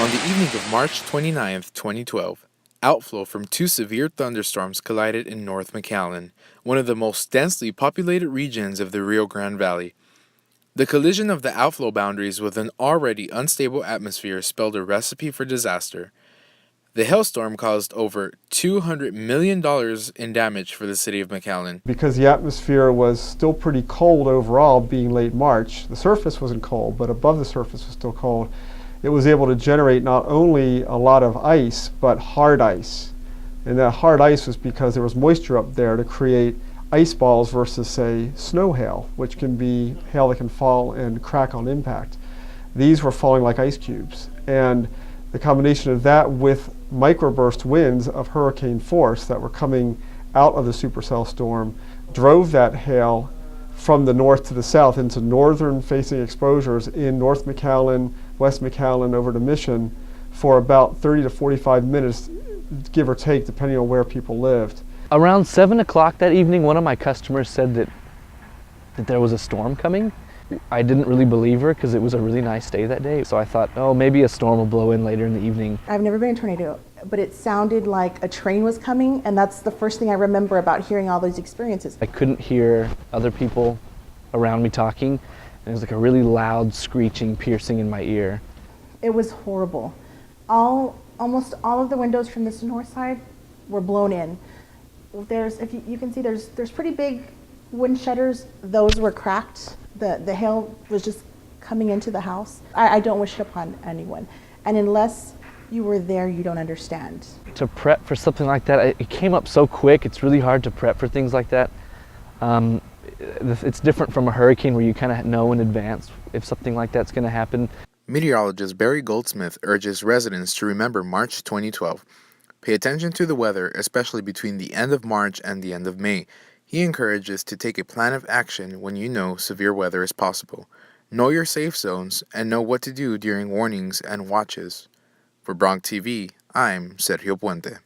On the evening of March 29, 2012, outflow from two severe thunderstorms collided in North McAllen, one of the most densely populated regions of the Rio Grande Valley. The collision of the outflow boundaries with an already unstable atmosphere spelled a recipe for disaster. The hailstorm caused over $200 million in damage for the city of McAllen. Because the atmosphere was still pretty cold overall, being late March, the surface wasn't cold, but above the surface was still cold. It was able to generate not only a lot of ice, but hard ice. And that hard ice was because there was moisture up there to create ice balls versus, say, snow hail, which can be hail that can fall and crack on impact. These were falling like ice cubes. And the combination of that with microburst winds of hurricane force that were coming out of the supercell storm drove that hail from the north to the south into northern facing exposures in North McAllen, West McAllen over to Mission for about 30 to 45 minutes, give or take, depending on where people lived. Around 7 o'clock that evening, one of my customers said that there was a storm coming. I didn't really believe her because it was a really nice day that day. So I thought, oh, maybe a storm will blow in later in the evening. I've never been in a tornado, but it sounded like a train was coming, and that's the first thing I remember about hearing all those experiences. I couldn't hear other people around me talking, and it was like a really loud screeching, piercing in my ear. It was horrible. Almost all of the windows from this north side were blown in. If you can see, there's pretty big wooden shutters. Those were cracked. The hail was just coming into the house. I don't wish it upon anyone. And unless you were there, you don't understand. To prep for something like that, it came up so quick. It's really hard to prep for things like that. It's different from a hurricane where you kind of know in advance if something like that's going to happen. Meteorologist Barry Goldsmith urges residents to remember March 2012. Pay attention to the weather, especially between the end of March and the end of May. He encourages to take a plan of action when you know severe weather is possible. Know your safe zones and know what to do during warnings and watches. For BroncTV, I'm Sergio Puente.